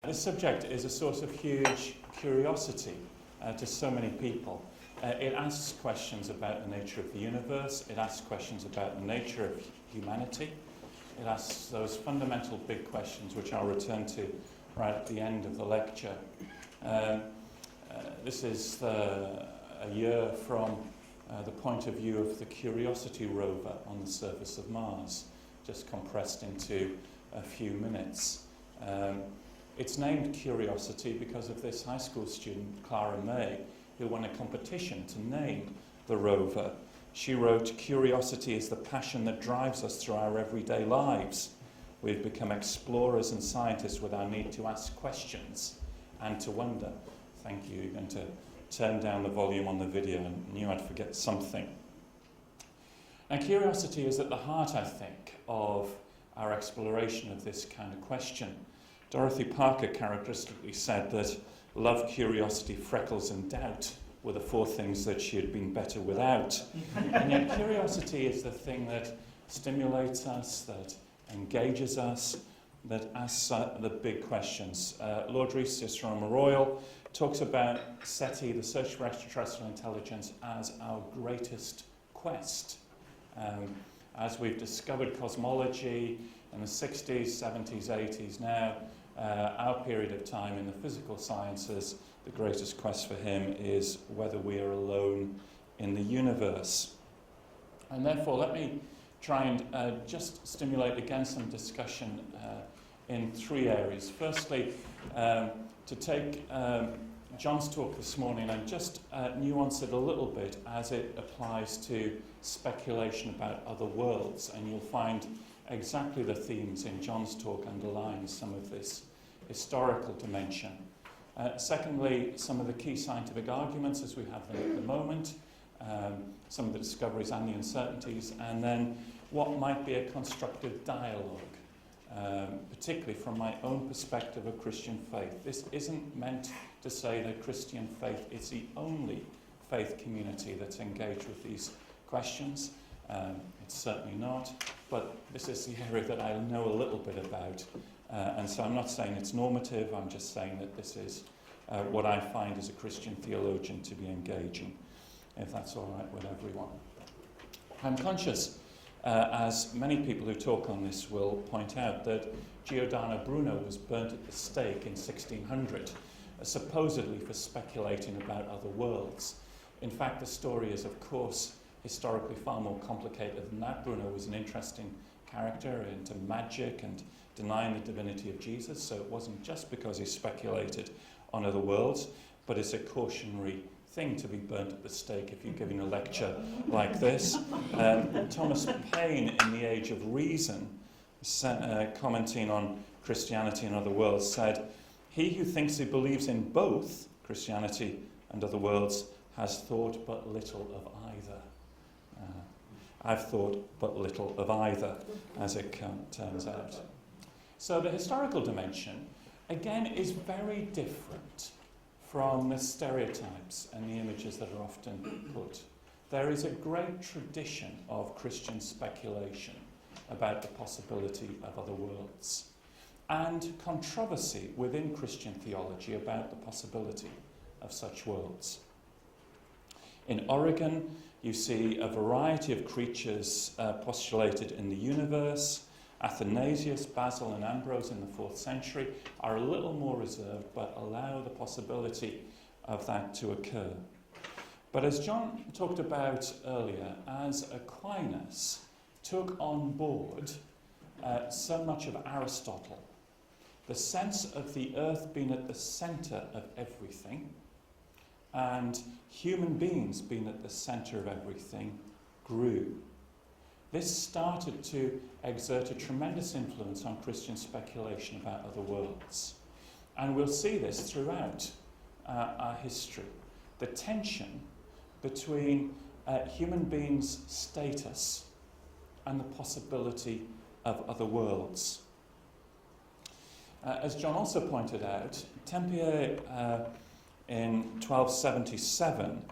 This subject is a source of huge curiosity to so many people. It asks questions about the nature of the universe, it asks questions about the nature of humanity, it asks those fundamental big questions which I'll return to right at the end of the lecture. This is a year from the point of view of the Curiosity rover on the surface of Mars, just compressed into a few minutes. It's named Curiosity because of this high school student, Clara May, who won a competition to name the rover. She wrote, "Curiosity is the passion that drives us through our everyday lives. We've become explorers and scientists with our need to ask questions and to wonder." Thank you. You're going to turn down the volume on the video. I knew I'd forget something. Now, curiosity is at the heart, I think, of our exploration of this kind of question. Dorothy Parker characteristically said that love, curiosity, freckles and doubt were the four things that she had been better without. And yet curiosity is the thing that stimulates us, that engages us, that asks the big questions. Lord Rees Astronomer Royal talks about SETI, the search for extraterrestrial intelligence, as our greatest quest. As we've discovered cosmology in the 60s, 70s, 80s now, our period of time in the physical sciences, the greatest quest for him is whether we are alone in the universe. And therefore, let me try and just stimulate again some discussion in three areas. Firstly, to take John's talk this morning and just nuance it a little bit as it applies to speculation about other worlds, and you'll find exactly the themes in John's talk underlying some of this historical dimension. Secondly, some of the key scientific arguments as we have them at the moment, some of the discoveries and the uncertainties, and then what might be a constructive dialogue, particularly from my own perspective of Christian faith. This isn't meant to say that Christian faith is the only faith community that's engaged with these questions. It's certainly not, but this is the area that I know a little bit about, and so I'm not saying it's normative, I'm just saying that this is what I find as a Christian theologian to be engaging, if that's all right with everyone. I'm conscious, as many people who talk on this will point out, that Giordano Bruno was burnt at the stake in 1600, supposedly for speculating about other worlds. In fact, the story is, of course, historically far more complicated than that. Bruno was an interesting character into magic and denying the divinity of Jesus, so it wasn't just because he speculated on other worlds, but it's a cautionary thing to be burnt at the stake if you're giving a lecture like this. Thomas Paine, in The Age of Reason, commenting on Christianity and other worlds, said, "He who thinks he believes in both Christianity and other worlds has thought but little of either." I've thought but little of either, as it turns out. So the historical dimension, again, is very different from the stereotypes and the images that are often put. There is a great tradition of Christian speculation about the possibility of other worlds, and controversy within Christian theology about the possibility of such worlds. In Oregon, you see a variety of creatures postulated in the universe. Athanasius, Basil and Ambrose in the 4th century are a little more reserved, but allow the possibility of that to occur. But as John talked about earlier, as Aquinas took on board so much of Aristotle, the sense of the earth being at the centre of everything and human beings being at the centre of everything grew. This started to exert a tremendous influence on Christian speculation about other worlds. And we'll see this throughout our history. The tension between human beings' status and the possibility of other worlds. As John also pointed out, Tempier in 1277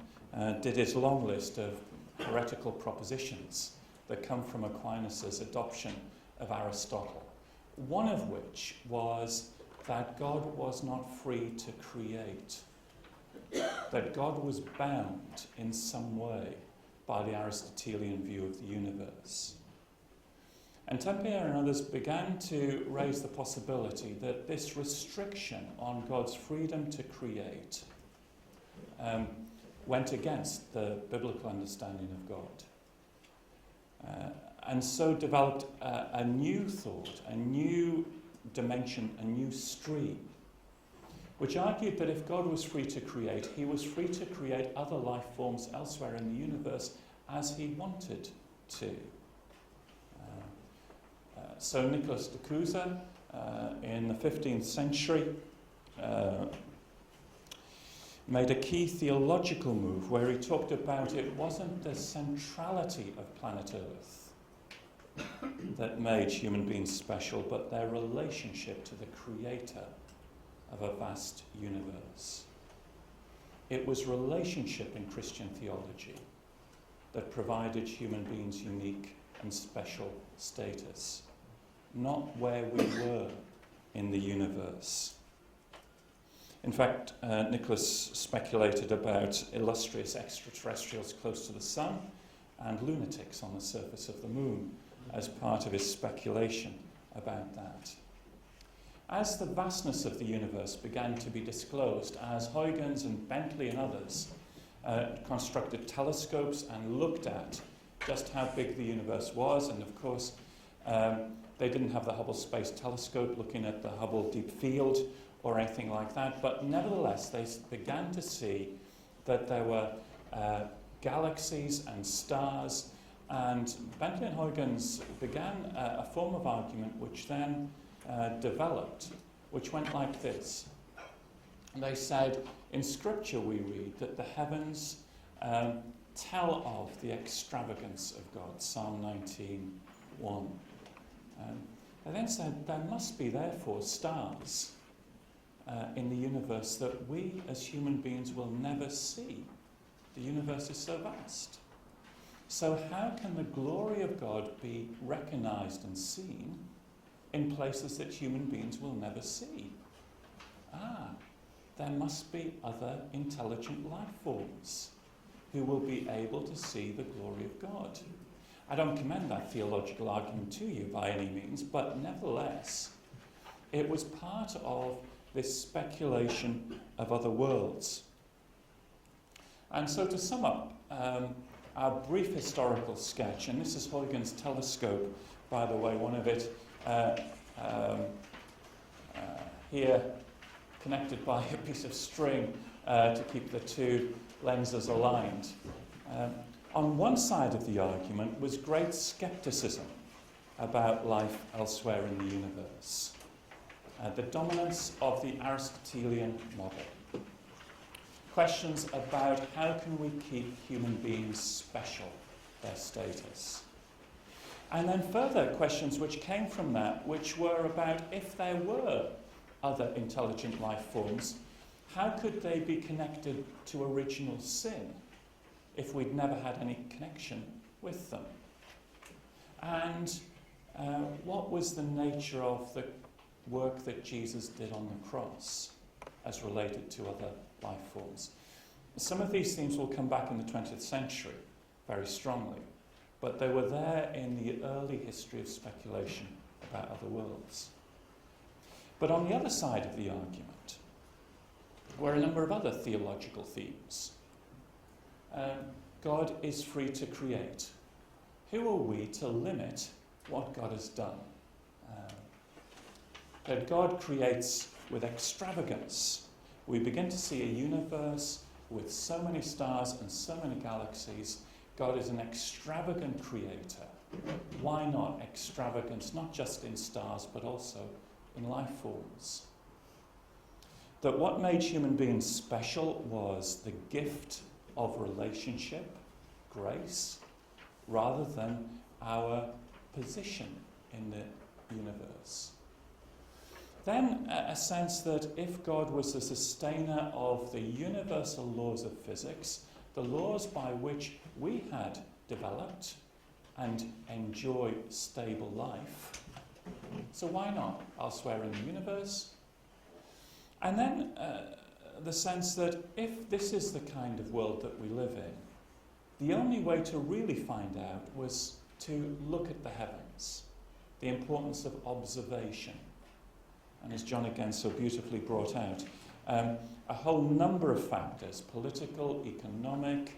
did his long list of heretical propositions that come from Aquinas' adoption of Aristotle, one of which was that God was not free to create, that God was bound in some way by the Aristotelian view of the universe. And Tempier and others began to raise the possibility that this restriction on God's freedom to create went against the biblical understanding of God. And so developed a new thought, a new dimension, a new stream, which argued that if God was free to create, he was free to create other life forms elsewhere in the universe as he wanted to. So Nicholas de Cusa, in the 15th century, made a key theological move where he talked about it wasn't the centrality of planet Earth that made human beings special, but their relationship to the creator of a vast universe. It was relationship in Christian theology that provided human beings unique and special status, not where we were in the universe. In fact, Nicholas speculated about illustrious extraterrestrials close to the sun and huygens on the surface of the moon as part of his speculation about that. As the vastness of the universe began to be disclosed, as Huygens and Bentley and others constructed telescopes and looked at just how big the universe was, and of course they didn't have the Hubble Space Telescope looking at the Hubble Deep Field or anything like that, but nevertheless they began to see that there were galaxies and stars, and Bentley and Huygens began a form of argument which then developed, which went like this. They said, in Scripture we read that the heavens tell of the extravagance of God, Psalm 19:1. They then said there must be therefore stars in the universe that we as human beings will never see. The universe is so vast. So how can the glory of God be recognized and seen in places that human beings will never see? There must be other intelligent life forms who will be able to see the glory of God. I don't commend that theological argument to you by any means, but nevertheless, it was part of this speculation of other worlds. And so to sum up our brief historical sketch, and this is Huygens' telescope, by the way, one of it here connected by a piece of string to keep the two lenses aligned. On one side of the argument was great skepticism about life elsewhere in the universe. The dominance of the Aristotelian model. Questions about how can we keep human beings special, their status. And then further questions which came from that, which were about if there were other intelligent life forms, how could they be connected to original sin if we'd never had any connection with them? And what was the nature of the work that Jesus did on the cross as related to other life forms? Some of these themes will come back in the 20th century very strongly, but they were there in the early history of speculation about other worlds. But on the other side of the argument were a number of other theological themes. God is free to create. Who are we to limit what God has done? That God creates with extravagance. We begin to see a universe with so many stars and so many galaxies. God is an extravagant creator. Why not extravagance, not just in stars, but also in life forms? That what made human beings special was the gift of relationship, grace, rather than our position in the universe. Then a sense that if God was the sustainer of the universal laws of physics, the laws by which we had developed and enjoy stable life, so why not elsewhere in the universe And then the sense that if this is the kind of world that we live in, the only way to really find out was to look at the heavens, the importance of observation. And as John again so beautifully brought out, a whole number of factors, political, economic,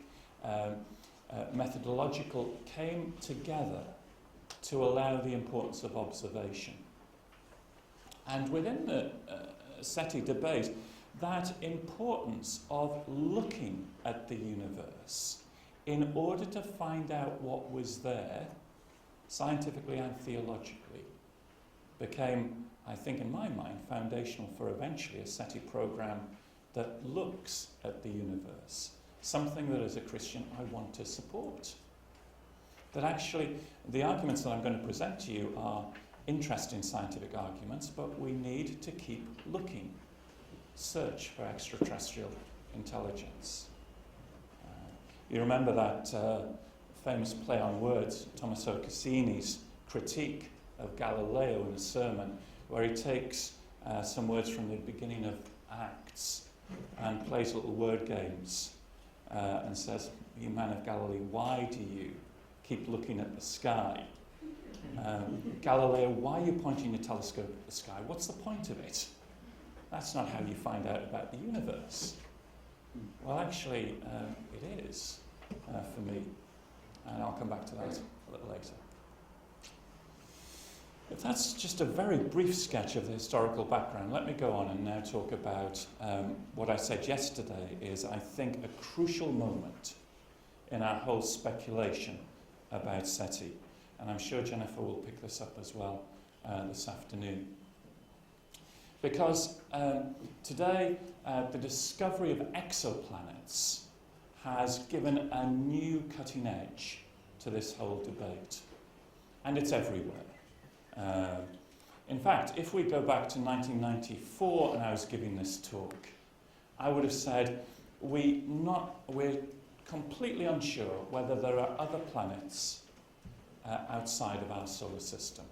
methodological, came together to allow the importance of observation. And within the SETI debate, that importance of looking at the universe in order to find out what was there, scientifically and theologically, became, I think in my mind, foundational for eventually a SETI program that looks at the universe, something that as a Christian I want to support. That actually the arguments that I'm going to present to you are interesting scientific arguments, but we need to keep looking, search for extraterrestrial intelligence. You remember that famous play on words, Tommaso Cassini's critique of Galileo in a sermon, where he takes some words from the beginning of Acts and plays little word games and says, "You man of Galilee, why do you keep looking at the sky? Galileo, why are you pointing your telescope at the sky? What's the point of it? That's not how you find out about the universe." Well, actually, it is for me, and I'll come back to that a little later. If that's just a very brief sketch of the historical background, let me go on and now talk about what I said yesterday is, I think, a crucial moment in our whole speculation about SETI. And I'm sure Jennifer will pick this up as well this afternoon. Because today, the discovery of exoplanets has given a new cutting edge to this whole debate. And it's everywhere. In fact, if we go back to 1994 and I was giving this talk, I would have said we're completely unsure whether there are other planets outside of our solar system.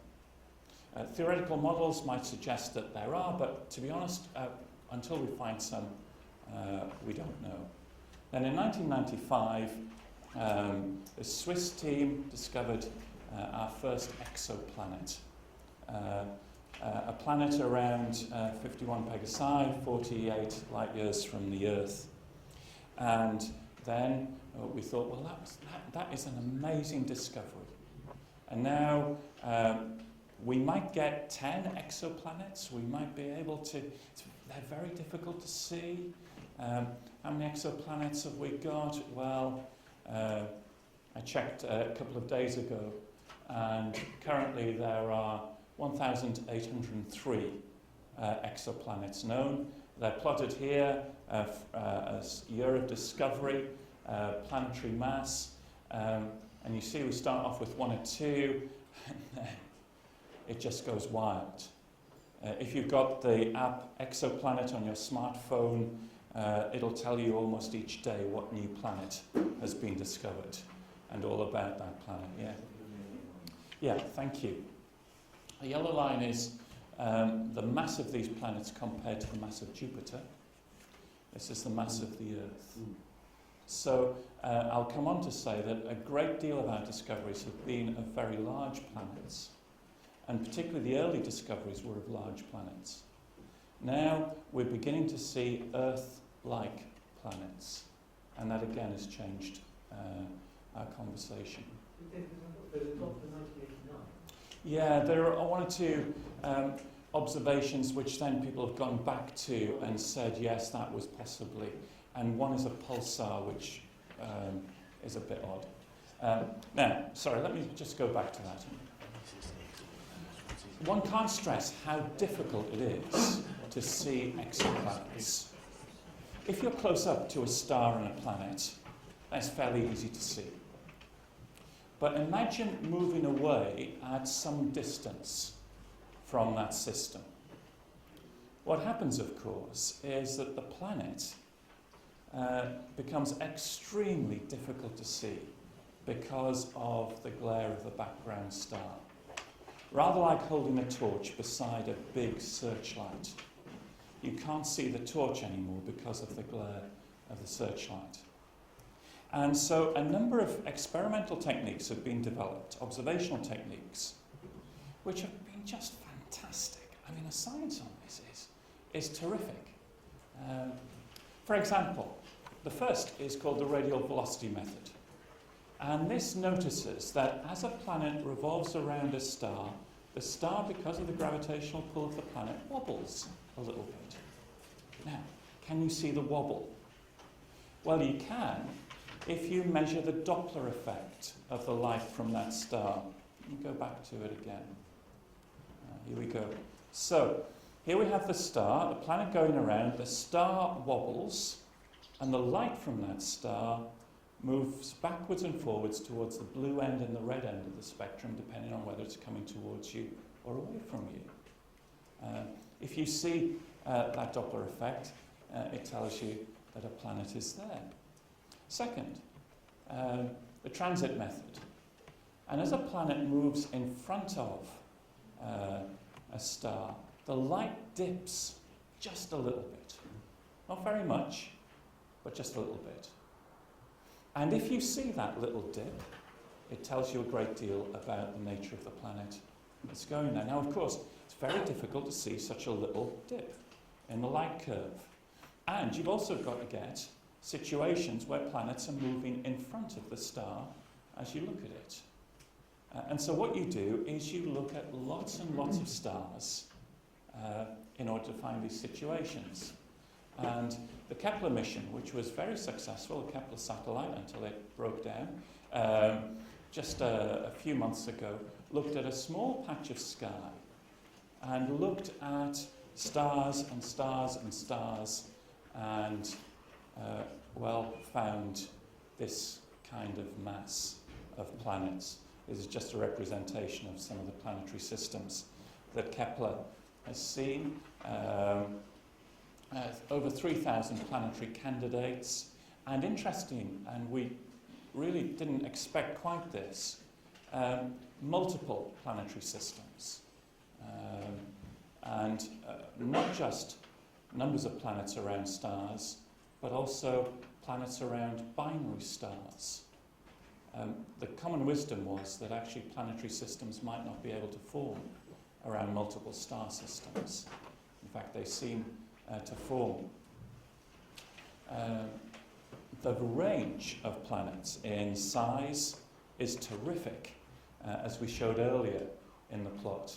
Theoretical models might suggest that there are, but to be honest, until we find some, we don't know. Then in 1995, the Swiss team discovered our first exoplanet. A planet around 51 Pegasi, 48 light years from the Earth. And then we thought, well, that is an amazing discovery. And now we might get 10 exoplanets. We might be able to, they're very difficult to see. How many exoplanets have we got? Well, I checked a couple of days ago, and currently there are 1,803 exoplanets known. They're plotted here as year of discovery, planetary mass, and you see we start off with 1 or 2, and then it just goes wild. If you've got the app Exoplanet on your smartphone, it'll tell you almost each day what new planet has been discovered and all about that planet. Yeah, thank you. The yellow line is the mass of these planets compared to the mass of Jupiter. This is the mass of the Earth. So I'll come on to say that a great deal of our discoveries have been of very large planets, and particularly the early discoveries were of large planets. Now we're beginning to see Earth-like planets, and that again has changed our conversation. Yeah, there are 1 or 2 observations which then people have gone back to and said, yes, that was possibly. And one is a pulsar, which is a bit odd. Now, sorry, let me just go back to that. One can't stress how difficult it is to see exoplanets. If you're close up to a star and a planet, that's fairly easy to see. But imagine moving away at some distance from that system. What happens, of course, is that the planet becomes extremely difficult to see because of the glare of the background star. Rather like holding a torch beside a big searchlight. you can't see the torch anymore because of the glare of the searchlight. And so a number of experimental techniques have been developed, observational techniques, which have been just fantastic. I mean, the science on this is terrific. For example, the first is called the radial velocity method. And this notices that as a planet revolves around a star, the star, because of the gravitational pull of the planet, wobbles a little bit. Now, can you see the wobble? Well, you can if you measure the Doppler effect of the light from that star. You go back to it again. Here we go. So, here we have the star, the planet going around, the star wobbles, and the light from that star moves backwards and forwards towards the blue end and the red end of the spectrum, depending on whether it's coming towards you or away from you. If you see that Doppler effect, it tells you that a planet is there. Second, the transit method. And as a planet moves in front of a star, the light dips just a little bit. Not very much, but just a little bit. And if you see that little dip, it tells you a great deal about the nature of the planet that's going there. Now, of course, it's very difficult to see such a little dip in the light curve. And you've also got to get situations where planets are moving in front of the star as you look at it. And so what you do is you look at lots and lots of stars in order to find these situations. And the Kepler mission, which was very successful, the Kepler satellite until it broke down, just a few months ago, looked at a small patch of sky and looked at stars and stars and stars and, found this kind of mass of planets. This is just a representation of some of the planetary systems that Kepler has seen. Over 3,000 planetary candidates, and interesting, and we really didn't expect quite this, multiple planetary systems. And not just numbers of planets around stars, but also planets around binary stars. The common wisdom was that actually planetary systems might not be able to form around multiple star systems. In fact, they seem to form. The range of planets in size is terrific, as we showed earlier in the plot.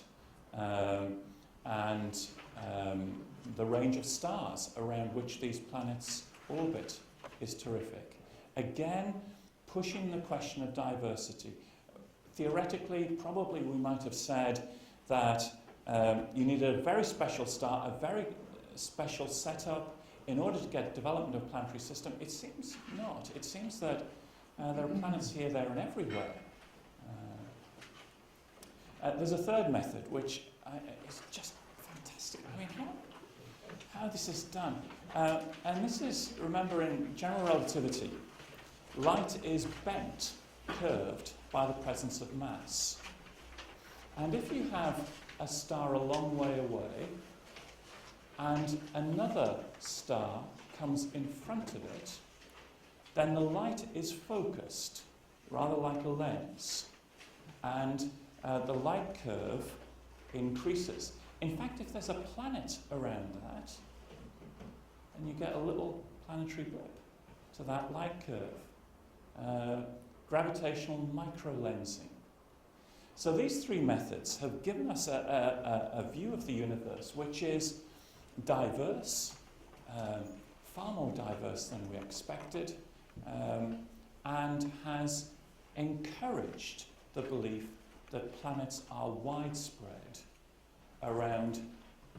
And the range of stars around which these planets orbit is terrific. Again, pushing the question of diversity. Theoretically, probably we might have said that you needed a very special star, a very special setup in order to get development of a planetary system. It seems not. It seems that there are planets here, there, and everywhere. There's a third method, which is just fantastic. I mean, how this is done. And this is, remember, in general relativity, light is bent, curved, by the presence of mass. And if you have a star a long way away, and another star comes in front of it, then the light is focused, rather like a lens, and the light curve increases. In fact, if there's a planet around that, then you get a little planetary blip to that light curve. Gravitational microlensing. So these three methods have given us a view of the universe which is diverse, far more diverse than we expected, and has encouraged the belief that planets are widespread around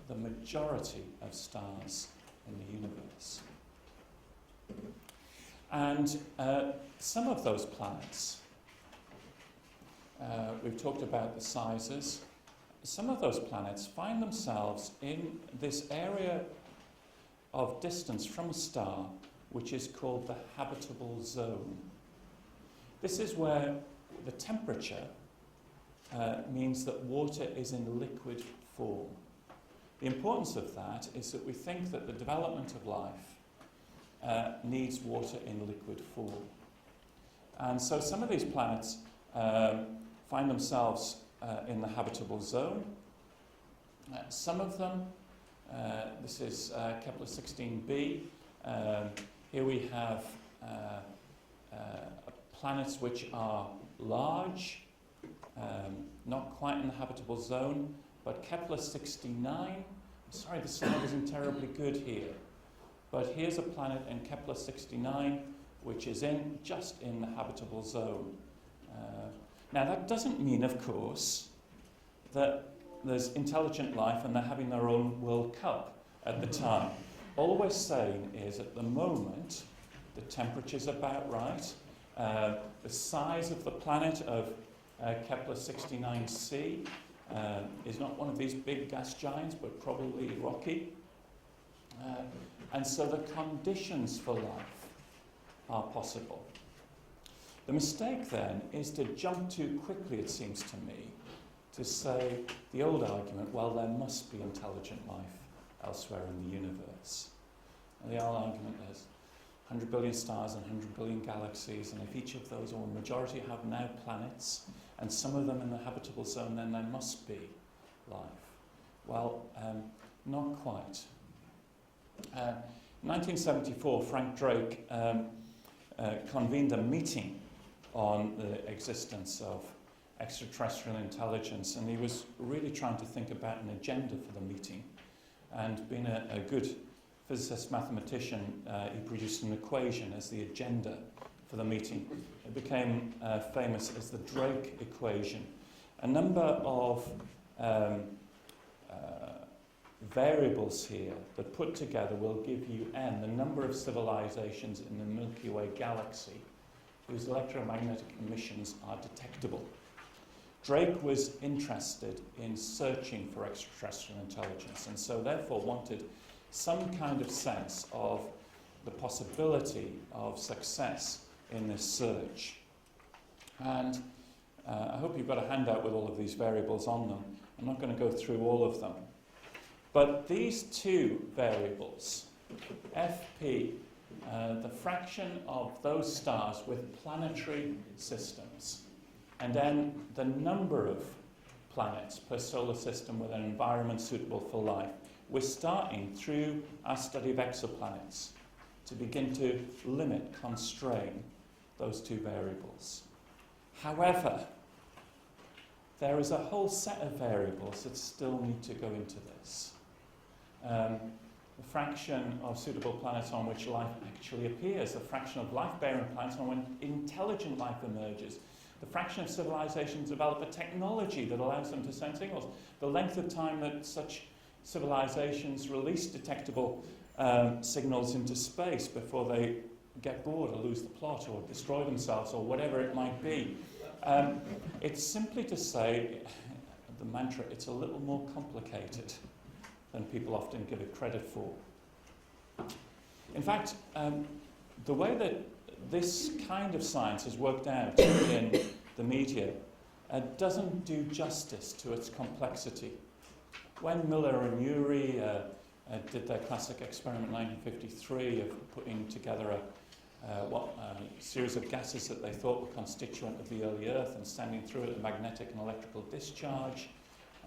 the majority of stars in the universe. And some of those planets, we've talked about the sizes, some of those planets find themselves in this area of distance from a star which is called the habitable zone. This is where the temperature means that water is in liquid form. The importance of that is that we think that the development of life needs water in liquid form. And so some of these planets find themselves in the habitable zone. Some of them, this is Kepler 16b, here we have planets which are large, not quite in the habitable zone, but Kepler 69, I'm sorry the slide isn't terribly good here, but here's a planet in Kepler 69 which is just in the habitable zone. Now that doesn't mean, of course, that there's intelligent life and they're having their own World Cup at the time. All we're saying is at the moment the temperature's about right, the size of the planet of Kepler 69c is not one of these big gas giants, but probably rocky. And so the conditions for life are possible. The mistake then is to jump too quickly, it seems to me, to say the old argument, well, there must be intelligent life elsewhere in the universe. And the old argument is 100 billion stars and 100 billion galaxies, and if each of those, or a majority, have now planets, and some of them in the habitable zone, then there must be life. Well, not quite. In 1974, Frank Drake convened a meeting on the existence of extraterrestrial intelligence, and he was really trying to think about an agenda for the meeting. And being a good physicist mathematician, he produced an equation as the agenda for the meeting. It became famous as the Drake equation. A number of variables here that put together will give you n, the number of civilizations in the Milky Way galaxy whose electromagnetic emissions are detectable. Drake was interested in searching for extraterrestrial intelligence, and so therefore wanted some kind of sense of the possibility of success in this search. And I hope you've got a handout with all of these variables on them. I'm not going to go through all of them. But these two variables, FP, the fraction of those stars with planetary systems, and then the number of planets per solar system with an environment suitable for life, we're starting through our study of exoplanets to begin to limit, constrain those two variables. However, there is a whole set of variables that still need to go into this. The fraction of suitable planets on which life actually appears, the fraction of life-bearing planets on when intelligent life emerges, the fraction of civilizations develop a technology that allows them to send signals, the length of time that such civilizations release detectable signals into space before they get bored or lose the plot or destroy themselves or whatever it might be. It's simply to say, the mantra, it's a little more complicated than people often give it credit for. In fact, the way that this kind of science is worked out in the media doesn't do justice to its complexity. When Miller and Urey did their classic experiment in 1953 of putting together a series of gases that they thought were constituent of the early Earth and sending through it a magnetic and electrical discharge,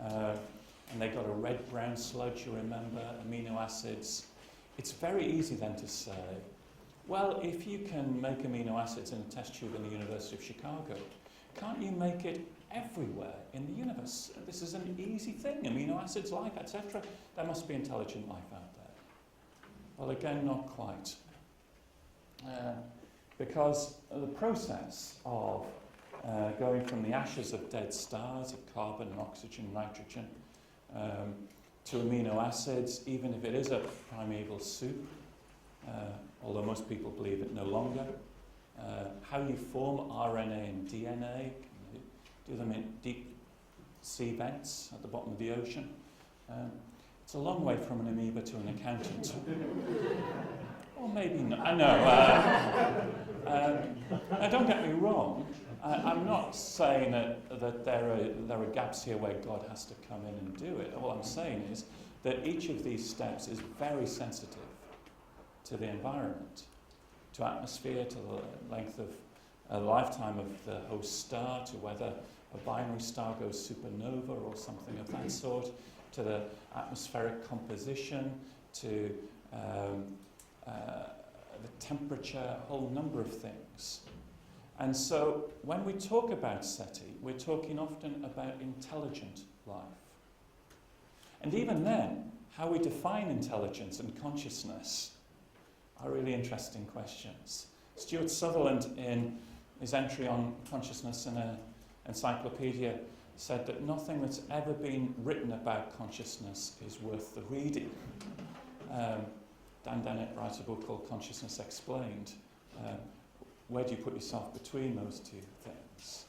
and they got a red-brown sludge, you remember, amino acids. It's very easy then to say, well, if you can make amino acids in a test tube in the University of Chicago, can't you make it everywhere in the universe? This is an easy thing, amino acids, life, etc. There must be intelligent life out there. Well, again, not quite. Because the process of going from the ashes of dead stars, of carbon and oxygen, nitrogen, to amino acids, even if it is a primeval soup, although most people believe it no longer, how you form RNA and DNA, do them in deep sea vents at the bottom of the ocean. It's a long way from an amoeba to an accountant. Or maybe not. I know. Now, don't get me wrong. I'm not saying that there are gaps here where God has to come in and do it. All I'm saying is that each of these steps is very sensitive to the environment, to atmosphere, to the length of lifetime of the host star, to whether a binary star goes supernova or something of that sort, to the atmospheric composition, to the temperature, a whole number of things. And so when we talk about SETI, we're talking often about intelligent life. And even then, how we define intelligence and consciousness are really interesting questions. Stuart Sutherland, in his entry on consciousness in an encyclopedia, said that nothing that's ever been written about consciousness is worth the reading. Dan Dennett writes a book called Consciousness Explained. Where do you put yourself between those two things?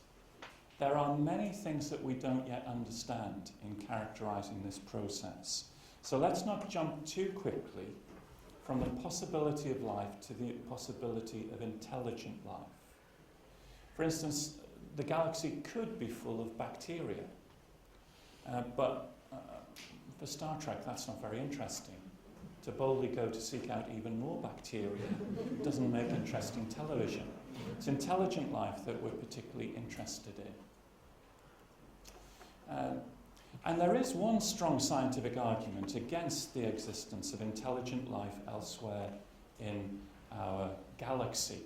There are many things that we don't yet understand in characterizing this process. So let's not jump too quickly from the possibility of life to the possibility of intelligent life. For instance, the galaxy could be full of bacteria, but for Star Trek that's not very interesting. To boldly go to seek out even more bacteria doesn't make interesting television. It's intelligent life that we're particularly interested in. And there is one strong scientific argument against the existence of intelligent life elsewhere in our galaxy.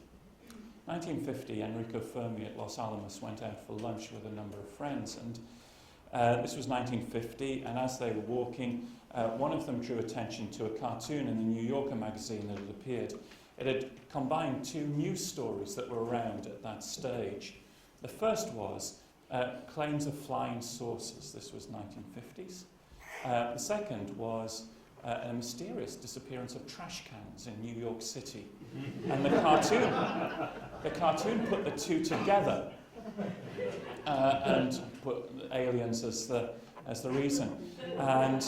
1950, Enrico Fermi at Los Alamos went out for lunch with a number of friends, and this was 1950, and as they were walking, one of them drew attention to a cartoon in the New Yorker magazine that had appeared. It had combined two news stories that were around at that stage. The first was claims of flying saucers. This was 1950s. The second was a mysterious disappearance of trash cans in New York City. And the cartoon put the two together and put aliens as the reason. And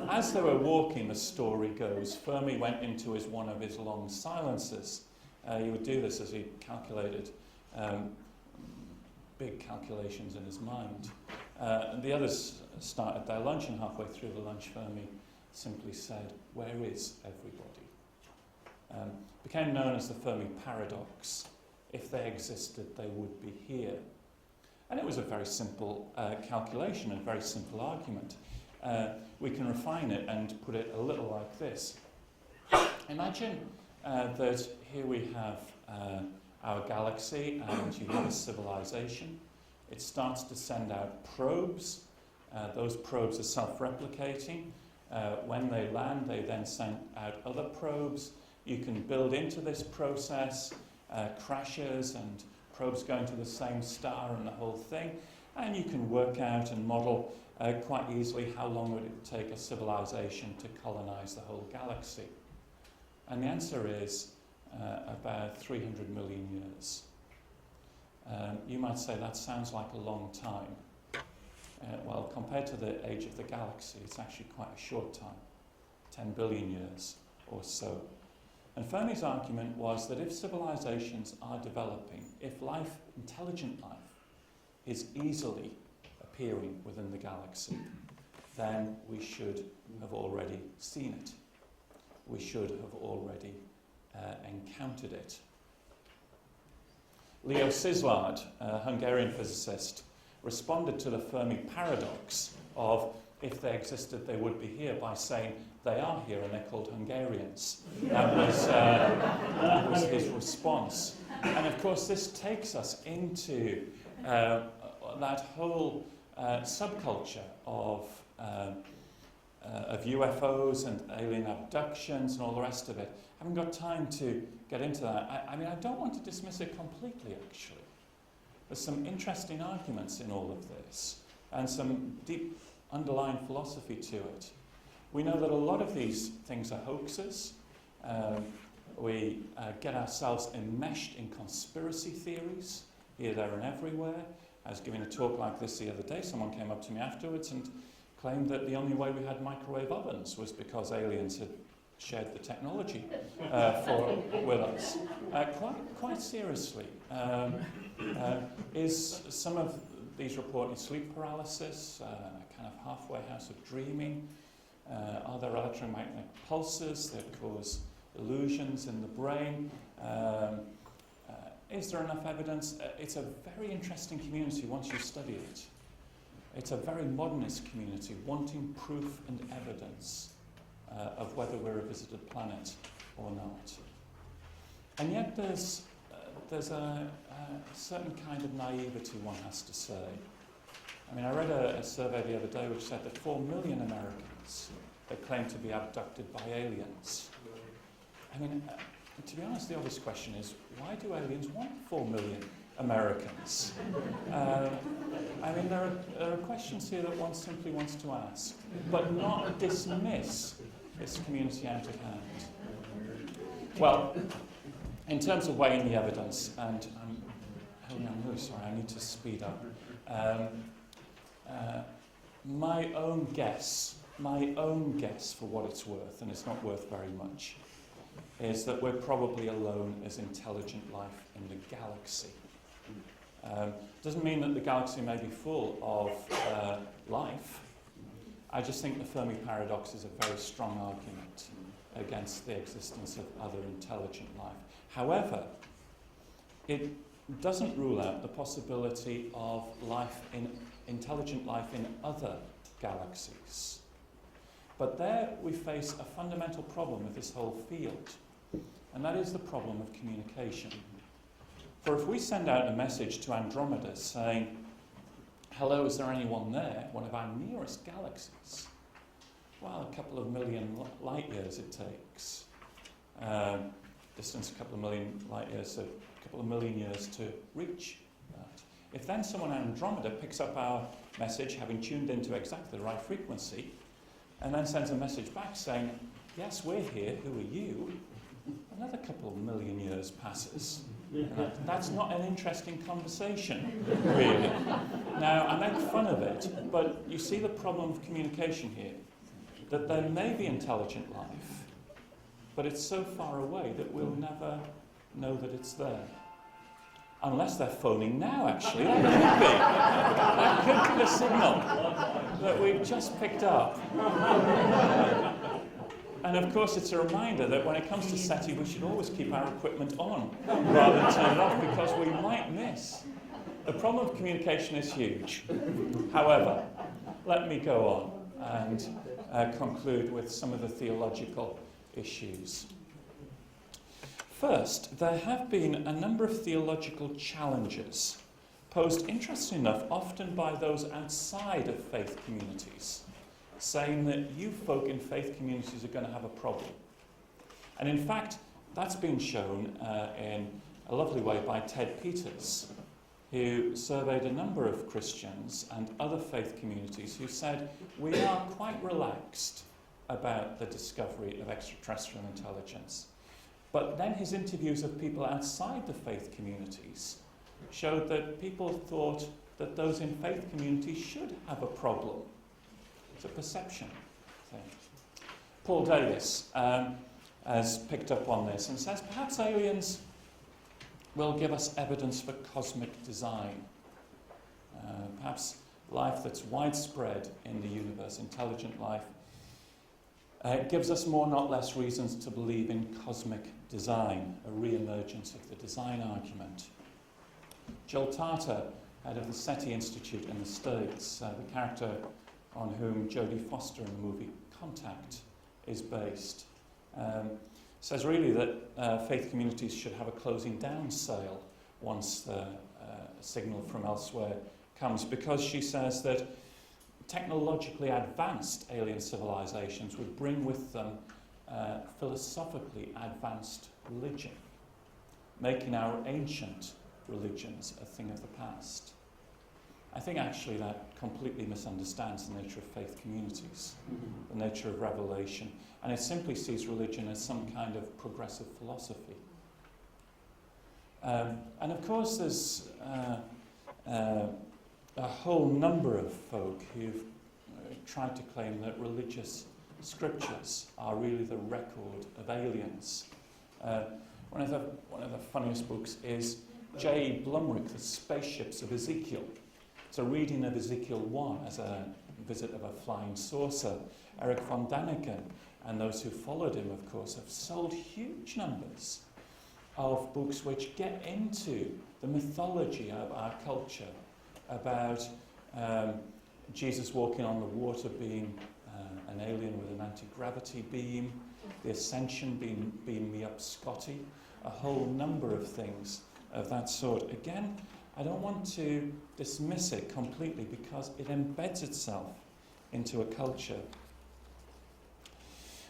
as they were walking, the story goes, Fermi went into one of his long silences. He would do this as he calculated big calculations in his mind. And the others started their lunch, and halfway through the lunch, Fermi simply said, "Where is everybody?" Became known as the Fermi paradox. If they existed, they would be here. And it was a very simple calculation, a very simple argument. We can refine it and put it a little like this. Imagine that here we have our galaxy, and you have a civilization. It starts to send out probes. Those probes are self-replicating. When they land, they then send out other probes. You can build into this process crashes and probes going to the same star and the whole thing, and you can work out and model quite easily how long would it take a civilization to colonize the whole galaxy. And the answer is about 300 million years. You might say that sounds like a long time. Well, compared to the age of the galaxy, it's actually quite a short time, 10 billion years or so. And Fermi's argument was that if civilizations are developing, if life, intelligent life, is easily appearing within the galaxy, then we should have already seen it. We should have already encountered it. Leo Szilard, a Hungarian physicist, responded to the Fermi paradox of if they existed, they would be here, by saying they are here and they're called Hungarians. That was his response. And of course, this takes us into that whole subculture of UFOs and alien abductions and all the rest of it. I haven't got time to get into that. I mean, I don't want to dismiss it completely, actually. There's some interesting arguments in all of this, and some deep underlying philosophy to it. We know that a lot of these things are hoaxes. We get ourselves enmeshed in conspiracy theories, here, there, and everywhere. I was giving a talk like this the other day. Someone came up to me afterwards and claimed that the only way we had microwave ovens was because aliens had shared the technology with us. Quite seriously, is some of these reporting sleep paralysis, a kind of halfway house of dreaming? Are there electromagnetic pulses that cause illusions in the brain? Is there enough evidence? It's a very interesting community once you study it. It's a very modernist community wanting proof and evidence of whether we're a visited planet or not. And yet there's a certain kind of naivety, one has to say. I mean, I read a survey the other day which said that 4 million Americans, they claim to be abducted by aliens. I mean, to be honest, the obvious question is, why do aliens want 4 million Americans? I mean, there are questions here that one simply wants to ask, but not dismiss this community out of hand. Well, in terms of weighing the evidence, and I'm really sorry, I need to speed up. My own guess for what it's worth, and it's not worth very much, is that we're probably alone as intelligent life in the galaxy. Doesn't mean that the galaxy may be full of life. I just think the Fermi paradox is a very strong argument against the existence of other intelligent life. However, it doesn't rule out the possibility of intelligent life in other galaxies. But there we face a fundamental problem with this whole field, and that is the problem of communication. For if we send out a message to Andromeda saying, "Hello, is there anyone there?" one of our nearest galaxies, well, a couple of million light years it takes. Distance a couple of million light years, so a couple of million years to reach that. If then someone at Andromeda picks up our message, having tuned into exactly the right frequency, and then sends a message back saying, "Yes, we're here, who are you?" another couple of million years passes. That's not an interesting conversation, really. Now, I make fun of it, but you see the problem of communication here, that there may be intelligent life, but it's so far away that we'll never know that it's there. Unless they're phoning now, actually. That could be the signal that we've just picked up. And of course, it's a reminder that when it comes to SETI, we should always keep our equipment on rather than turn it off, because we might miss. The problem of communication is huge. However, let me go on and conclude with some of the theological issues. First, there have been a number of theological challenges posed, interesting enough, often by those outside of faith communities, saying that you folk in faith communities are going to have a problem. And in fact, that's been shown in a lovely way by Ted Peters, who surveyed a number of Christians and other faith communities who said, we are quite relaxed about the discovery of extraterrestrial intelligence. But then his interviews of people outside the faith communities showed that people thought that those in faith communities should have a problem. It's a perception thing. Paul Davis has picked up on this and says perhaps aliens will give us evidence for cosmic design. Perhaps life that's widespread in the universe, intelligent life, gives us more, not less, reasons to believe in cosmic design, a re-emergence of the design argument. Joel Tarter, head of the SETI Institute in the States, the character on whom Jodie Foster in the movie Contact is based, says really that faith communities should have a closing down sale once the signal from elsewhere comes, because she says that technologically advanced alien civilizations would bring with them philosophically advanced religion, making our ancient religions a thing of the past. I think actually that completely misunderstands the nature of faith communities, the nature of revelation, and it simply sees religion as some kind of progressive philosophy. And of course there's a whole number of folk who've tried to claim that religious scriptures are really the record of aliens. One of the funniest books is J. Blumrick, The Spaceships of Ezekiel. It's a reading of Ezekiel 1 as a visit of a flying saucer. Eric von Daniken and those who followed him, of course, have sold huge numbers of books which get into the mythology of our culture about Jesus walking on the water being an alien with an anti-gravity beam, the Ascension being Beam Me Up Scotty, a whole number of things of that sort. Again, I don't want to dismiss it completely because it embeds itself into a culture.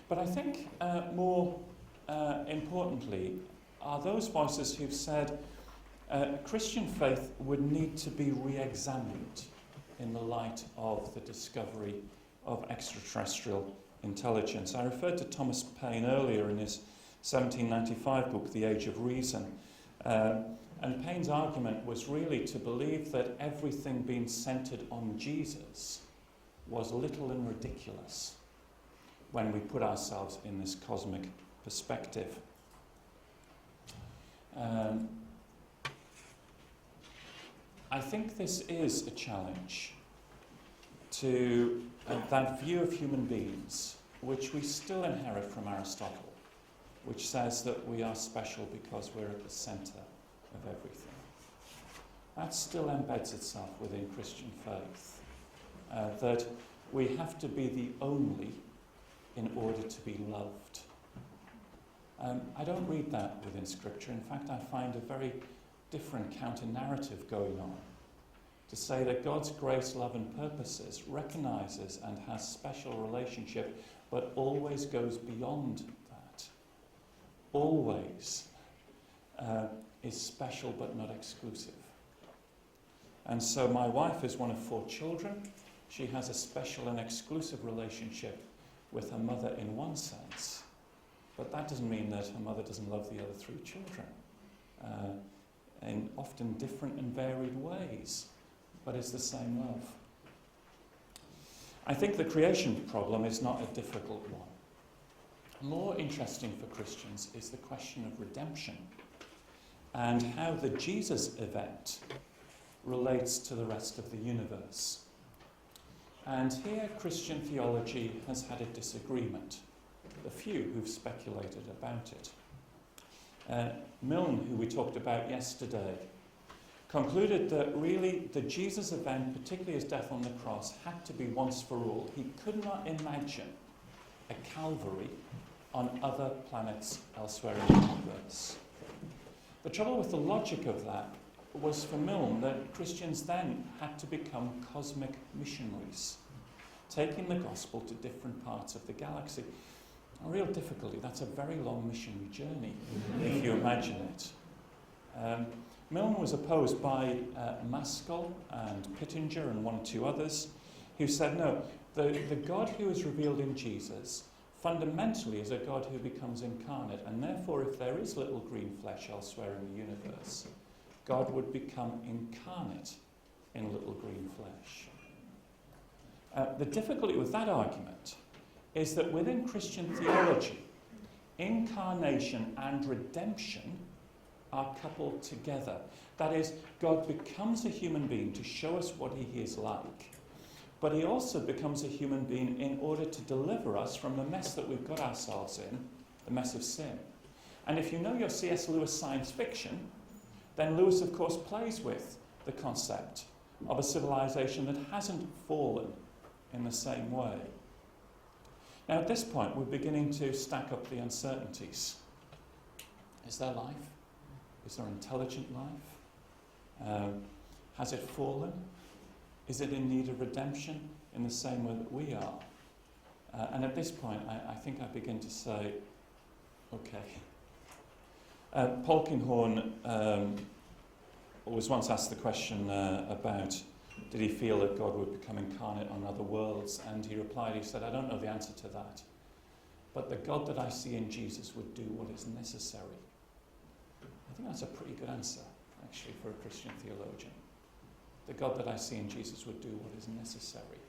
But I think more importantly are those voices who've said Christian faith would need to be re-examined in the light of the discovery of extraterrestrial intelligence. I referred to Thomas Paine earlier in his 1795 book, The Age of Reason. And Paine's argument was really to believe that everything being centered on Jesus was little and ridiculous when we put ourselves in this cosmic perspective. I think this is a challenge to that view of human beings, which we still inherit from Aristotle, which says that we are special because we're at the centre of everything. That still embeds itself within Christian faith, that we have to be the only in order to be loved. I don't read that within Scripture. In fact, I find a very different counter-narrative going on to say that God's grace, love and purposes recognises and has special relationship, but always goes beyond that. Always is special but not exclusive. And so my wife is one of 4 children. She has a special and exclusive relationship with her mother in one sense, but that doesn't mean that her mother doesn't love the other 3 children in often different and varied ways, but it's the same love. I think the creation problem is not a difficult one. More interesting for Christians is the question of redemption and how the Jesus event relates to the rest of the universe. And here Christian theology has had a disagreement, the few who've speculated about it. Milne, who we talked about yesterday, concluded that really the Jesus event, particularly his death on the cross, had to be once for all. He could not imagine a Calvary on other planets elsewhere in the universe. The trouble with the logic of that was for Milne that Christians then had to become cosmic missionaries, taking the gospel to different parts of the galaxy. A real difficulty. That's a very long missionary journey, if you imagine it. Milne was opposed by Maskell and Pittenger and 1 or 2 others, who said, no, the God who is revealed in Jesus fundamentally is a God who becomes incarnate, and therefore if there is little green flesh elsewhere in the universe, God would become incarnate in little green flesh. The difficulty with that argument is that within Christian theology, incarnation and redemption are coupled together. That is, God becomes a human being to show us what he is like, but he also becomes a human being in order to deliver us from the mess that we've got ourselves in, the mess of sin. And if you know your C.S. Lewis science fiction, then Lewis, of course, plays with the concept of a civilization that hasn't fallen in the same way. Now, at this point, we're beginning to stack up the uncertainties. Is there life? Is there intelligent life? Has it fallen? Is it in need of redemption in the same way that we are? And at this point, I think I begin to say, okay. Polkinghorne was once asked the question about did he feel that God would become incarnate on other worlds, and he replied, he said, I don't know the answer to that, but the God that I see in Jesus would do what is necessary. I think that's a pretty good answer, actually, for a Christian theologian. The God that I see in Jesus would do what is necessary.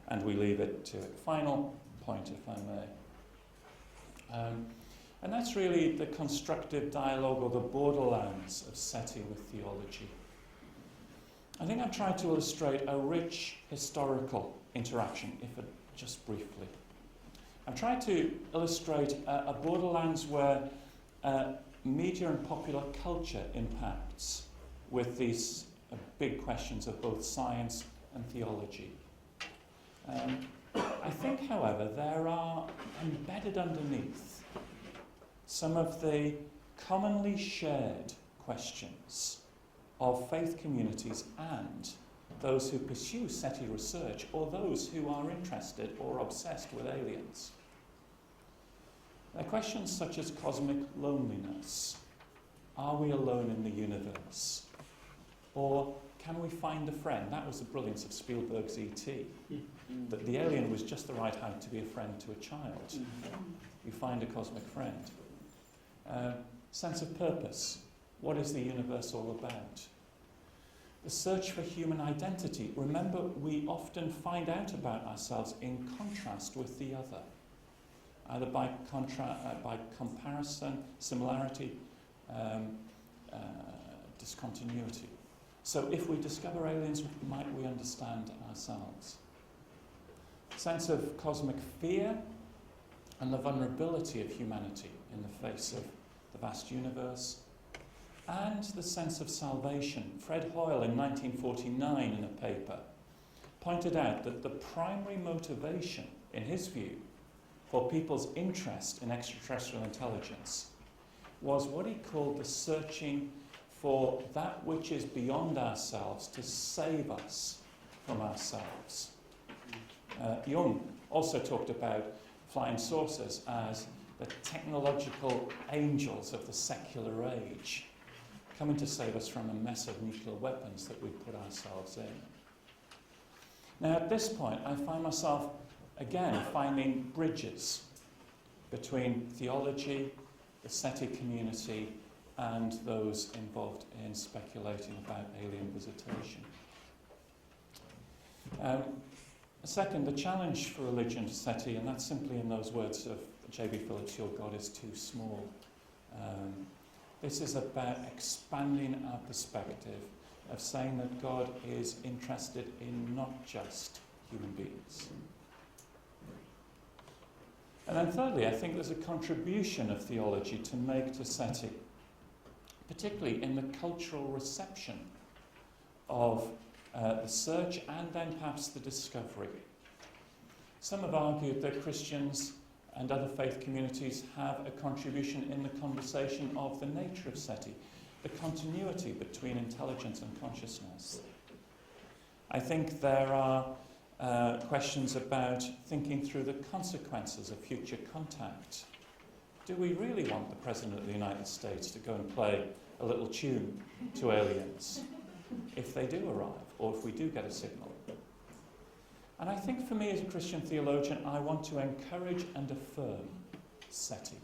And we leave it to it. Final point, if I may. And that's really the constructive dialogue or the borderlands of SETI with theology. I think I've tried to illustrate a rich historical interaction, just briefly. I've tried to illustrate a borderlands where media and popular culture impacts with these big questions of both science and theology. I think, however, there are embedded underneath some of the commonly shared questions of faith communities and those who pursue SETI research or those who are interested or obsessed with aliens. They're questions such as cosmic loneliness. Are we alone in the universe? Or can we find a friend? That was the brilliance of Spielberg's E.T. That the alien was just the right height to be a friend to a child. You find a cosmic friend. Sense of purpose. What is the universe all about? The search for human identity. Remember, we often find out about ourselves in contrast with the other, either by comparison, similarity, discontinuity. So if we discover aliens, might we understand ourselves? Sense of cosmic fear and the vulnerability of humanity in the face of the vast universe, and the sense of salvation. Fred Hoyle in 1949 in a paper pointed out that the primary motivation, in his view, for people's interest in extraterrestrial intelligence was what he called the searching for that which is beyond ourselves to save us from ourselves. Jung also talked about flying saucers as the technological angels of the secular age, coming to save us from a mess of nuclear weapons that we put ourselves in. Now, at this point, I find myself, again, finding bridges between theology, the SETI community, and those involved in speculating about alien visitation. Second, the challenge for religion to SETI, and that's simply in those words of J.B. Phillips, your God is too small. This is about expanding our perspective of saying that God is interested in not just human beings. And then thirdly, I think there's a contribution of theology to make to SETI, particularly in the cultural reception of the search and then perhaps the discovery. Some have argued that Christians and other faith communities have a contribution in the conversation of the nature of SETI, the continuity between intelligence and consciousness. I think there are questions about thinking through the consequences of future contact. Do we really want the President of the United States to go and play a little tune to aliens if they do arrive, or if we do get a signal? And I think for me as a Christian theologian, I want to encourage and affirm SETI.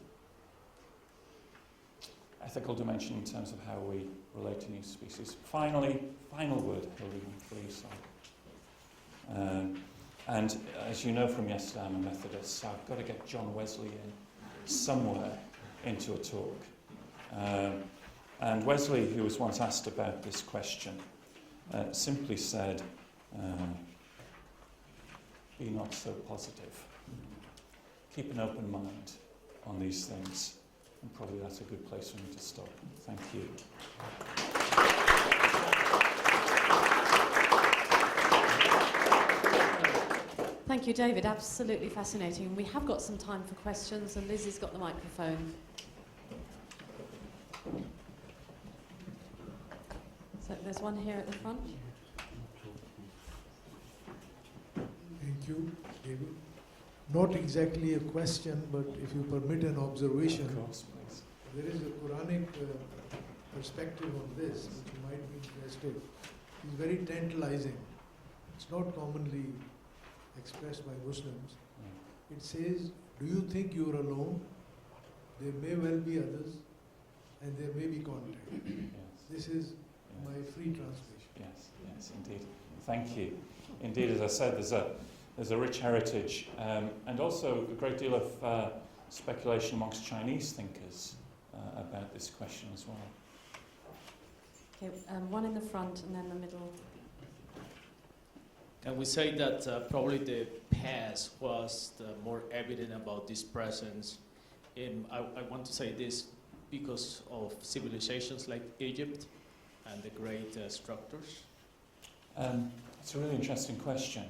Ethical dimension in terms of how we relate to new species. Finally, final word, please. And as you know from yesterday, I'm a Methodist, so I've got to get John Wesley in somewhere into a talk. And Wesley, who was once asked about this question, simply said, be not so positive. Keep an open mind on these things. And probably that's a good place for me to stop. Thank you. Thank you, David. Absolutely fascinating. We have got some time for questions, and Lizzie's got the microphone. So there's one here at the front. Thank you, David. Not exactly a question, but if you permit an observation, Of course, please. there is a Quranic perspective on this, which you might be interested. It's very tantalizing. It's not commonly expressed by Muslims. It says, do you think you are alone? There may well be others, and there may be contact. Yes. This is my free translation. Yes, yes, indeed. Thank you. Indeed, as I said, there's a rich heritage and also a great deal of speculation amongst Chinese thinkers about this question as well. Okay, one in the front and then the middle. Can we say that probably the past was the more evident about this presence? I want to say this because of civilizations like Egypt and the great structures? It's a really interesting question.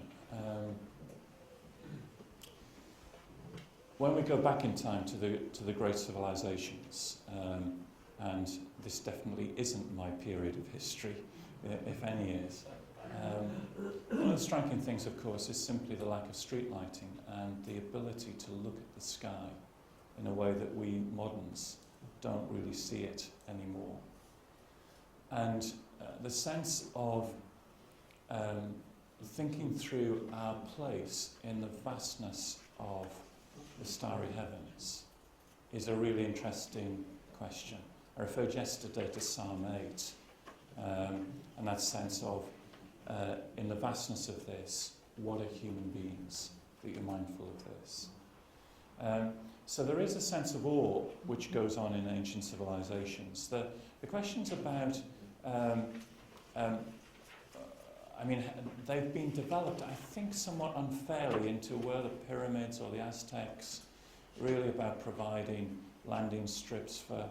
When we go back in time to the great civilizations, and this definitely isn't my period of history, if any is, one of the striking things, of course, is simply the lack of street lighting and the ability to look at the sky in a way that we moderns don't really see it anymore. And the sense of thinking through our place in the vastness of the starry heavens is a really interesting question. I referred yesterday to Psalm 8, and that sense of, in the vastness of this, what are human beings, that you're mindful of this. So there is a sense of awe which goes on in ancient civilizations. The questions about, I mean, they've been developed, I think, somewhat unfairly into were the pyramids or the Aztecs really about providing landing strips for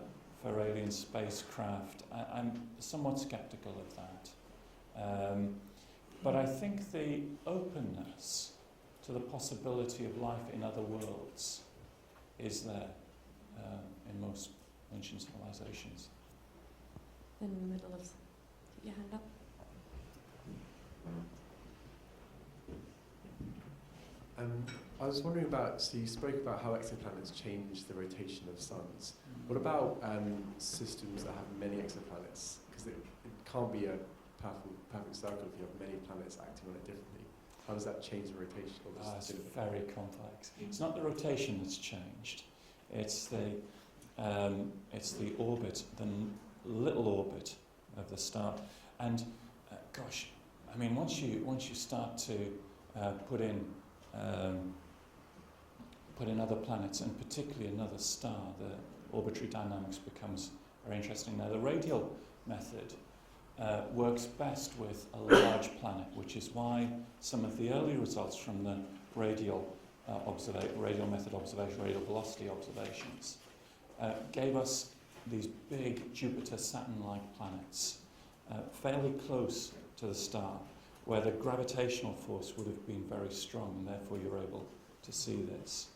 alien spacecraft. I'm somewhat skeptical of that. But I think the openness to the possibility of life in other worlds is there in most ancient civilizations. In the middle of, keep your hand up. I was wondering about, so you spoke about how exoplanets change the rotation of suns. What about systems that have many exoplanets? Because it can't be a perfect circle if you have many planets acting on it differently. How does that change the rotation? It's very complex. It's not the rotation that's changed. It's the orbit, the little orbit of the star. And gosh, I mean, once you start to put in other planets, and particularly another star, the orbitary dynamics becomes very interesting. Now, the radial method works best with a large planet, which is why some of the early results from the radial method observation, radial velocity observations, gave us these big Jupiter-Saturn-like planets, fairly close to the star, where the gravitational force would have been very strong, and therefore you're able to see this.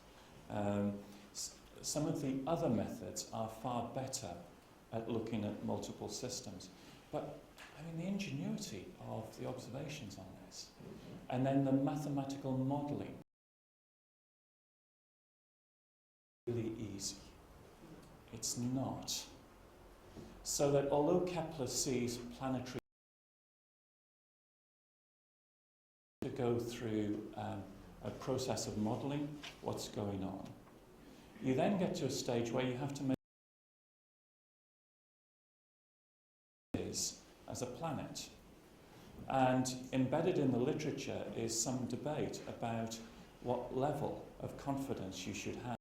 Some of the other methods are far better at looking at multiple systems. But, I mean, the ingenuity of the observations on this, and then the mathematical modelling, really easy. It's not. So that although Kepler sees planetary to go through a process of modelling what's going on, you then get to a stage where you have to make it as a planet. And embedded in the literature is some debate about what level of confidence you should have,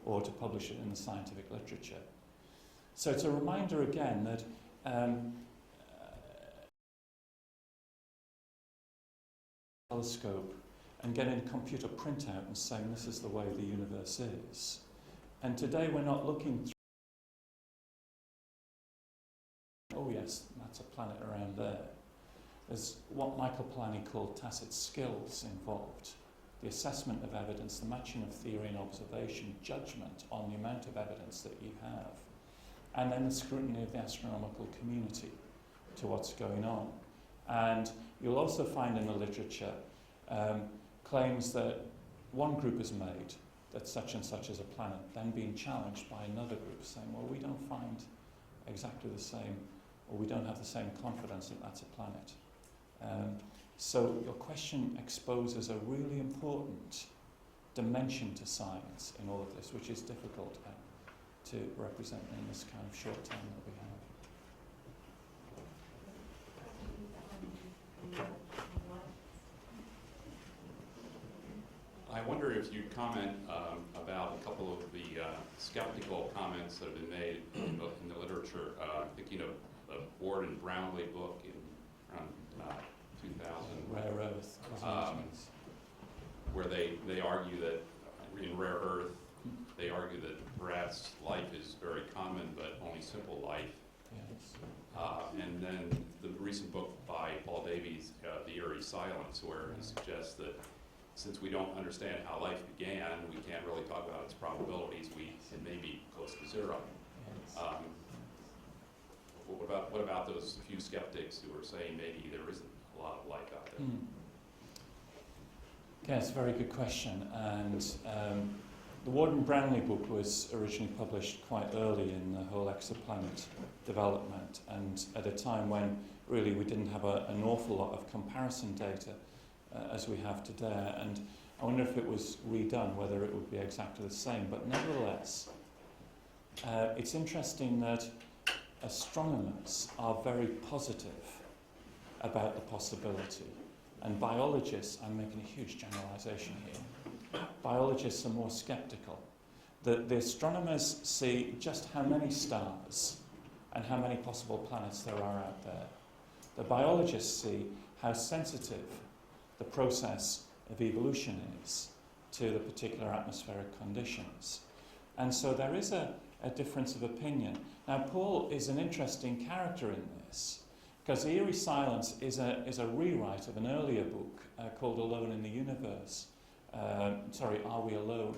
or to publish it in the scientific literature. So it's a reminder again that telescope and getting a computer printout and saying this is the way the universe is. And today we're not looking through, oh yes, that's a planet around there. There's what Michael Polanyi called tacit skills involved. The assessment of evidence, the matching of theory and observation, judgment on the amount of evidence that you have, and then the scrutiny of the astronomical community to what's going on. And you'll also find in the literature claims that one group has made that such and such is a planet, then being challenged by another group saying, well, we don't find exactly the same, or we don't have the same confidence that that's a planet. So your question exposes a really important dimension to science in all of this, which is difficult to represent in this kind of short time that we have. I wonder if you'd comment about a couple of the skeptical comments that have been made in the literature, thinking of a Ward and Brownlee book in around 2000. Rare earth. Cosmology. Where they argue that in rare earth, they argue that perhaps life is very common, but only simple life. Yes. And then the recent book by Paul Davies, The Eerie Silence, where he suggests that since we don't understand how life began, we can't really talk about its probabilities. It may be close to zero. Yes. What about those few skeptics who are saying maybe there isn't a lot of life out there? Yeah, it's a very good question. And the Ward and Brownlee book was originally published quite early in the whole exoplanet development, and at a time when really we didn't have an awful lot of comparison data as we have today. And I wonder if it was redone, whether it would be exactly the same. But nevertheless, it's interesting that astronomers are very positive about the possibility. And biologists, I'm making a huge generalization here, biologists are more skeptical. The astronomers see just how many stars and how many possible planets there are out there. The biologists see how sensitive the process of evolution is to the particular atmospheric conditions. And so there is a difference of opinion. Now, Paul is an interesting character in this, because The Eerie Silence is a rewrite of an earlier book called Alone in the Universe. Are We Alone?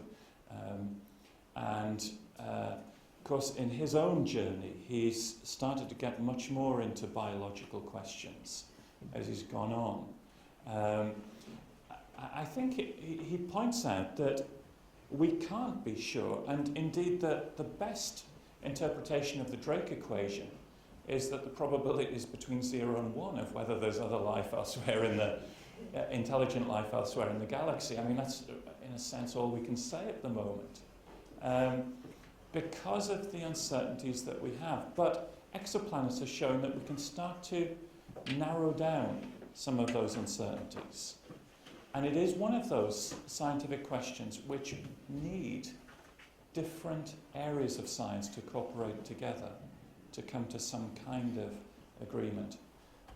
Of course, in his own journey, he's started to get much more into biological questions as he's gone on. I think he points out that we can't be sure, and indeed the best interpretation of the Drake equation is that the probability is between 0 and 1 of whether there's other life elsewhere in the intelligent life elsewhere in the galaxy. I mean, that's in a sense all we can say at the moment, because of the uncertainties that we have. But exoplanets have shown that we can start to narrow down some of those uncertainties. And it is one of those scientific questions which need different areas of science to cooperate together to come to some kind of agreement.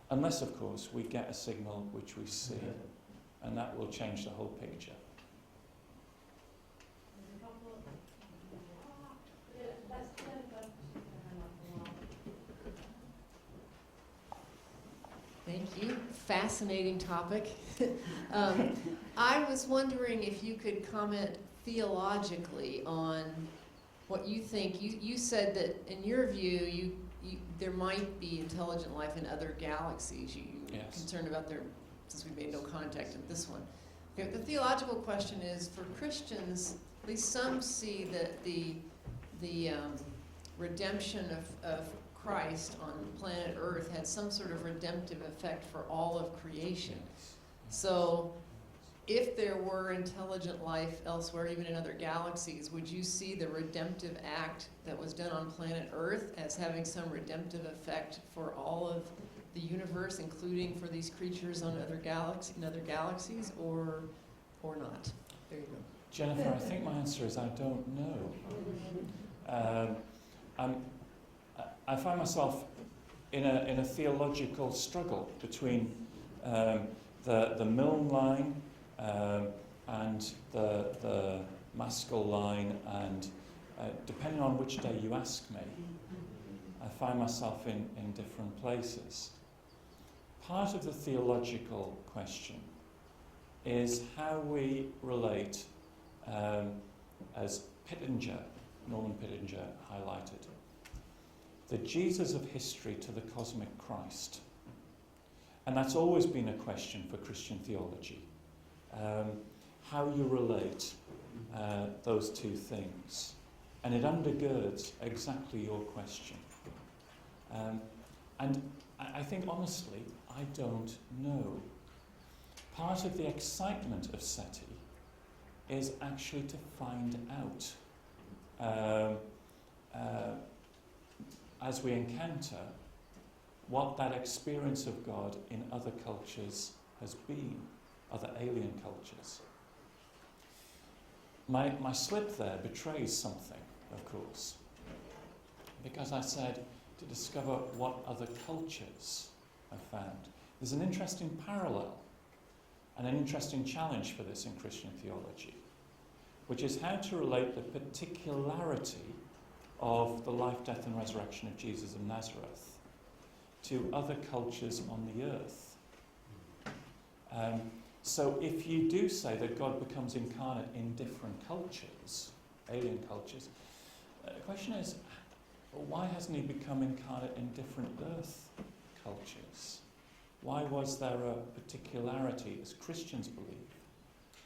Unless, of course, we get a signal which we see, and that will change the whole picture. Thank you. Fascinating topic. I was wondering if you could comment theologically on what you think. You said that in your view, there might be intelligent life in other galaxies. You're Yes. concerned about their, since we made no contact in this one. Okay, the theological question is, for Christians, at least some see that the redemption of Christ on planet Earth had some sort of redemptive effect for all of creation. Yes. So if there were intelligent life elsewhere, even in other galaxies, would you see the redemptive act that was done on planet Earth as having some redemptive effect for all of the universe, including for these creatures on other galaxies, or not? There you go. Jennifer, I think my answer is I don't know. I find myself in a theological struggle between the Milne line and the Maskell line, and depending on which day you ask me, I find myself in different places. Part of the theological question is how we relate, as Norman Pittinger highlighted, the Jesus of history to the cosmic Christ. And that's always been a question for Christian theology. How you relate those two things. And it undergirds exactly your question. And I think, honestly, I don't know. Part of the excitement of SETI is actually to find out, as we encounter, what that experience of God in other cultures has been, other alien cultures. My slip there betrays something, of course, because I said, to discover what other cultures have found. There's an interesting parallel and an interesting challenge for this in Christian theology, which is how to relate the particularity of the life, death and resurrection of Jesus of Nazareth to other cultures on the earth. So if you do say that God becomes incarnate in different cultures, alien cultures, the question is, why hasn't he become incarnate in different earth cultures? Why was there a particularity, as Christians believe,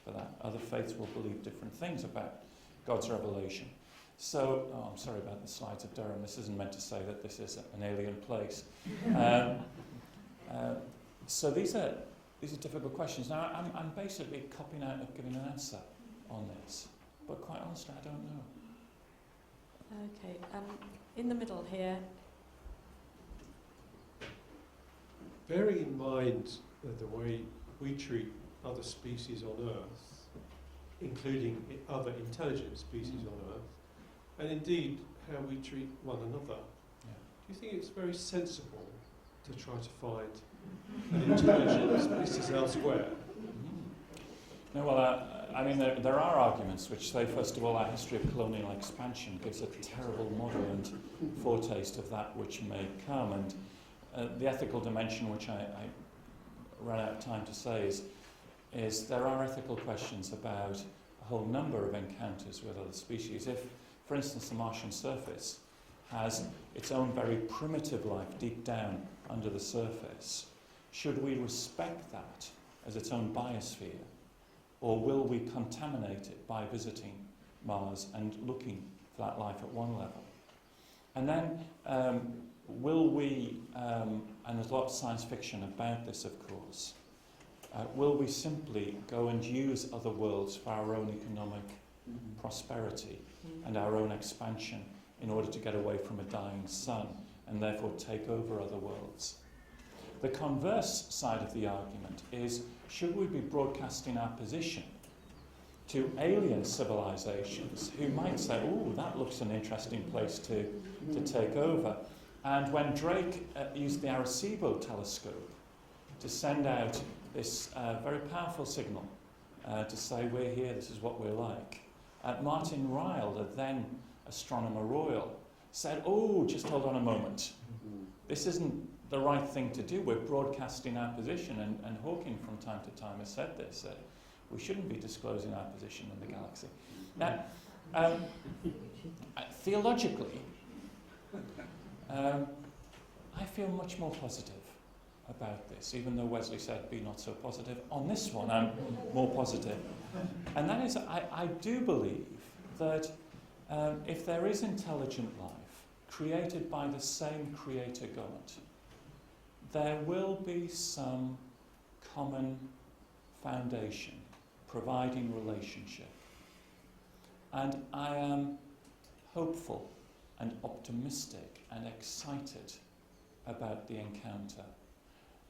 for that? Other faiths will believe different things about God's revelation. So, I'm sorry about the slides of Durham. This isn't meant to say that this is an alien place. So these are difficult questions. Now, I'm basically copying out of giving an answer on this, but quite honestly, I don't know. Okay, in the middle here. Bearing in mind the way we treat other species on Earth, including other intelligent species on Earth, and indeed how we treat one another, do you think it's very sensible to try to find an intelligent species elsewhere? No, well, I mean, there are arguments which say, first of all, our history of colonial expansion gives a terrible model and foretaste of that which may come. And the ethical dimension, which I ran out of time to say, is there are ethical questions about a whole number of encounters with other species. If, for instance, the Martian surface has its own very primitive life deep down under the surface, should we respect that as its own biosphere? Or will we contaminate it by visiting Mars and looking for that life at one level? And then will we, and there's a lot of science fiction about this, of course, will we simply go and use other worlds for our own economic prosperity and our own expansion in order to get away from a dying sun and therefore take over other worlds? The converse side of the argument is, should we be broadcasting our position to alien civilizations who might say, oh, that looks an interesting place to take over? And when Drake used the Arecibo telescope to send out this very powerful signal to say, we're here, this is what we're like, Martin Ryle, the then astronomer royal, said, oh, just hold on a moment. This isn't the right thing to do. We're broadcasting our position, and Hawking from time to time has said this, we shouldn't be disclosing our position in the galaxy. Now, theologically, I feel much more positive about this, even though Wesley said be not so positive. On this one, I'm more positive. And that is, I do believe that if there is intelligent life created by the same creator God, there will be some common foundation providing relationship. And I am hopeful and optimistic and excited about the encounter.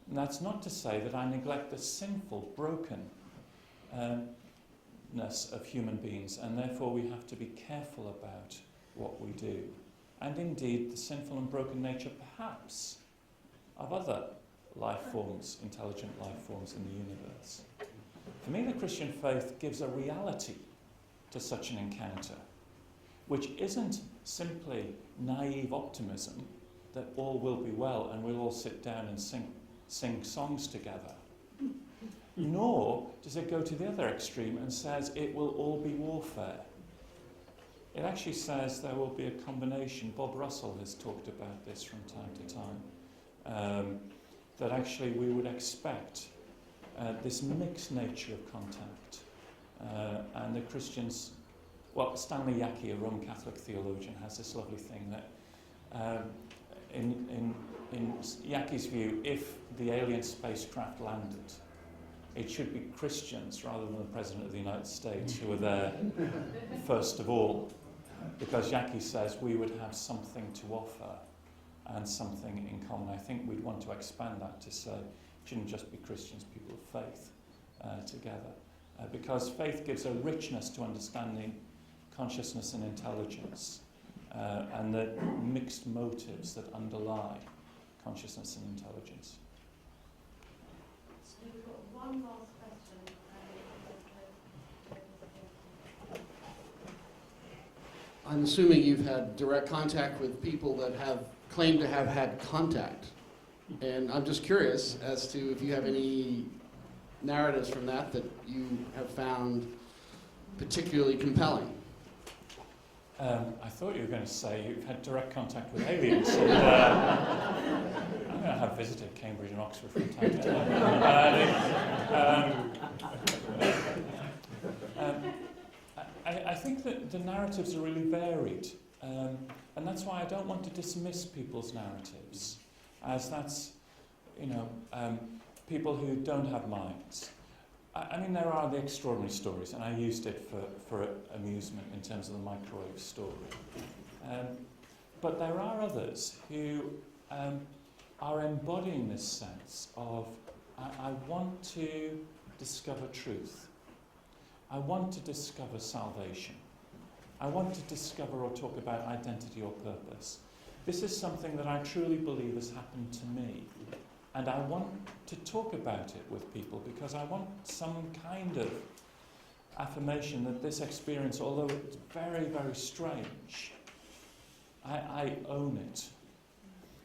And that's not to say that I neglect the sinful, brokenness of human beings, and therefore we have to be careful about what we do. And indeed, the sinful and broken nature, perhaps, of other life forms, intelligent life forms in the universe. For me, the Christian faith gives a reality to such an encounter, which isn't simply naive optimism that all will be well and we'll all sit down and sing songs together. Nor does it go to the other extreme and says it will all be warfare. It actually says there will be a combination. Bob Russell has talked about this from time to time, that actually we would expect this mixed nature of contact. And the Christians, well, Stanley Yaki, a Roman Catholic theologian, has this lovely thing that in Yaki's view, if the alien spacecraft landed, it should be Christians rather than the President of the United States who are there first of all, because Yaki says we would have something to offer and something in common. I think we'd want to expand that to say it shouldn't just be Christians, people of faith together, because faith gives a richness to understanding consciousness and intelligence and the mixed motives that underlie consciousness and intelligence. So we've got one last question. I'm assuming you've had direct contact with people that have claimed to have had contact. And I'm just curious as to if you have any narratives from that that you have found particularly compelling. I thought you were going to say you've had direct contact with aliens. And, I have visited Cambridge and Oxford from time to time. I think that the narratives are really varied, and that's why I don't want to dismiss people's narratives, as that's, people who don't have minds. I mean, there are the extraordinary stories, and I used it for amusement in terms of the microwave story. But there are others who are embodying this sense of, I want to discover truth. I want to discover salvation. I want to discover or talk about identity or purpose. This is something that I truly believe has happened to me. And I want to talk about it with people because I want some kind of affirmation that this experience, although it's very, very strange, I own it.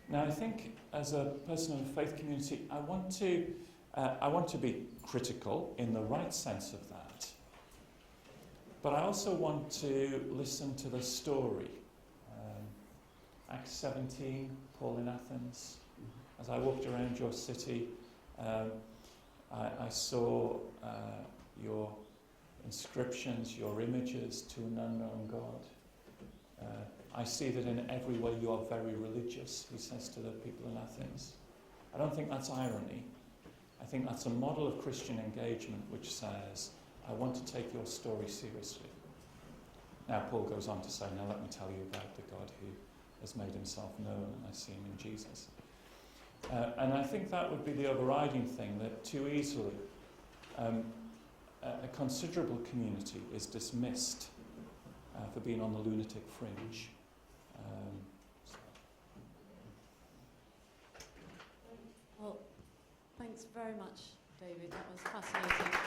Now, I think as a person in a faith community, I want to be critical in the right sense of that. But I also want to listen to the story. Acts 17, Paul in Athens. As I walked around your city, I saw your inscriptions, your images to an unknown God. I see that in every way you are very religious, he says to the people in Athens. I don't think that's irony. I think that's a model of Christian engagement which says, I want to take your story seriously. Now Paul goes on to say, now let me tell you about the God who has made himself known, and I see him in Jesus. And I think that would be the overriding thing, that too easily a considerable community is dismissed for being on the lunatic fringe. Well, thanks very much, David. That was fascinating.